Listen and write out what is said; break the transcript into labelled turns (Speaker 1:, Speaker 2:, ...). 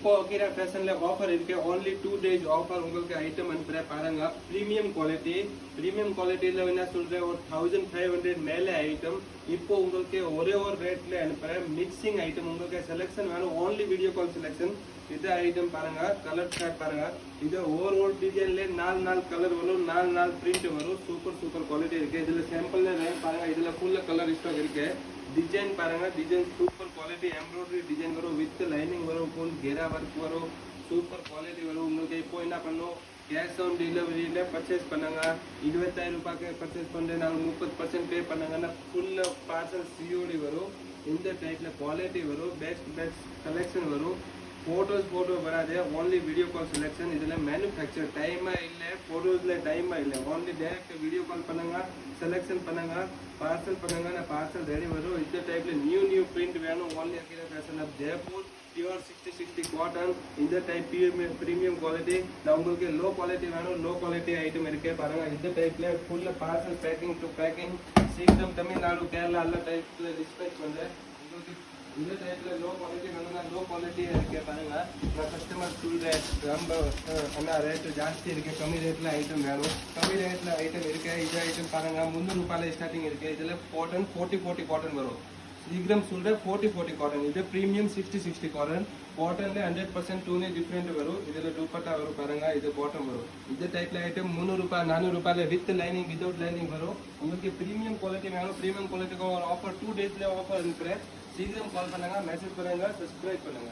Speaker 1: இப்போ அகிரா ஃபேஷன்ல ஆஃபர் இருக்கு. only 2 days offer. உங்களுக்கு ஐட்டம் அனுப்புறேன் பாருங்க. பிரீமியம் குவாலிட்டில என்ன சொல்றேன், ஒரு 1500 மேலே ஐட்டம். இப்போ உங்களுக்கு ஒரே ஒரு ரேட்ல அனுப்புறேன். மிக்சிங் ஐட்டம் உங்களுக்கு செலக்ஷன் வேணும், only வீடியோ கால் செலக்ஷன். இது ஐட்டம் பாருங்க, கலர் சார்ட் பாருங்க. இது ஓவர் டிசைன்ல 4 கலர் வரும், 4 பிரிண்ட் வரும். சூப்பர் குவாலிட்டி இருக்கு. இதுல சாம்பிள் பாருங்க. இதுல ஃபுல் கலர் ஸ்டாக் இருக்கு. डिजाइन पारेंगे, design super quality embroidery design वरो विथ लाइनिंग वरो फुल घेरा वर्क वरो सूपर क्वालिटी वरो. உங்களுக்கு இப்போ என்ன பண்ணனும், கேஷ் ஆன் டெலிவரியில பர்ச்சேஸ் பண்ணுங்க. 25000 ரூபாய்க்கு பர்ச்சேஸ் பண்ணே நாங்க 30% பே பண்ணுங்கன்னா ஃபுல் பார்சல் சிஓடி வரும். இந்த டைப்ல குவாலிட்டி வரும், பெஸ்ட் கலெக்ஷன் வரும். फोटो बरादे ओनली वीडियो कॉल सिलेक्शन. इधर मैन्युफैक्चर टाइम इल्ले, फोटोस्ல टाइम इल्ले, ओनली डायरेक्ट वीडियो कॉल பண்ணுங்க, செலக்ஷன் பண்ணுங்க, பார்சல் பண்ணுங்க. நான் பார்சல் ரெடி வரும். இந்த டைப்ல நியூ பிரிண்ட் வேணும். Only Akira fashion of Jaipur pure 60 cotton. இந்த டைப் பிரீமியம் குவாலிட்டி. நான் உங்களுக்கு லோ குவாலிட்டி வேணும், லோ குவாலிட்டி ஐட்டம் இருக்கு பாருங்க. இந்த டைப்ல full parcel packing to packing சீக்கிரம் தமிழ்நாடு கேரளா எல்லா டைப்ல டிஸ்பேச் பண்றேன். உங்களுக்கு இந்த டைப்ல லோ குவாலிட்டி வேணும்னா லோ குவாலிட்டி இருக்கு பாருங்க. நான் கஸ்டமர் சொல்றேன், ரொம்ப என்ன ரேட் ஜாஸ்தி இருக்கு, கம்மி ரேட்ல ஐட்டம் வேணும். கம்மி ரேட்ல ஐட்டம் இருக்கு. இது ஐட்டம் பாருங்க 300 ரூபாயில ஸ்டார்டிங் இருக்கு. இதுல காட்டன் 40 காட்டன் வரும். சீக்கிரம் சொல்றேன் 40 காட்டன். இது பிரீமியம் 60 காட்டன். காட்டன்ல 100% டூனே டிஃபரெண்ட் வரும். இதுல दुपट्टा வரும் பாருங்க. இது பாட்டம் வரும். இந்த டைப்ல ஐட்டம் 300 ரூபாய் 400 ரூபாயில வித் லைனிங் வித்அவுட் லைனிங் வரும். உங்களுக்கு பிரீமியம் குவாலிட்டி வேணும். பிரீமியம் குவாலிட்டிக்கு ஒரு ஆஃபர் 2 டேஸ்ல ஆஃபர் அனுப்புறேன். சீக்கிரம் கால் பண்ணுங்க, மெசேஜ் பண்ணுங்க, சப்ஸ்கிரைப் பண்ணுங்க.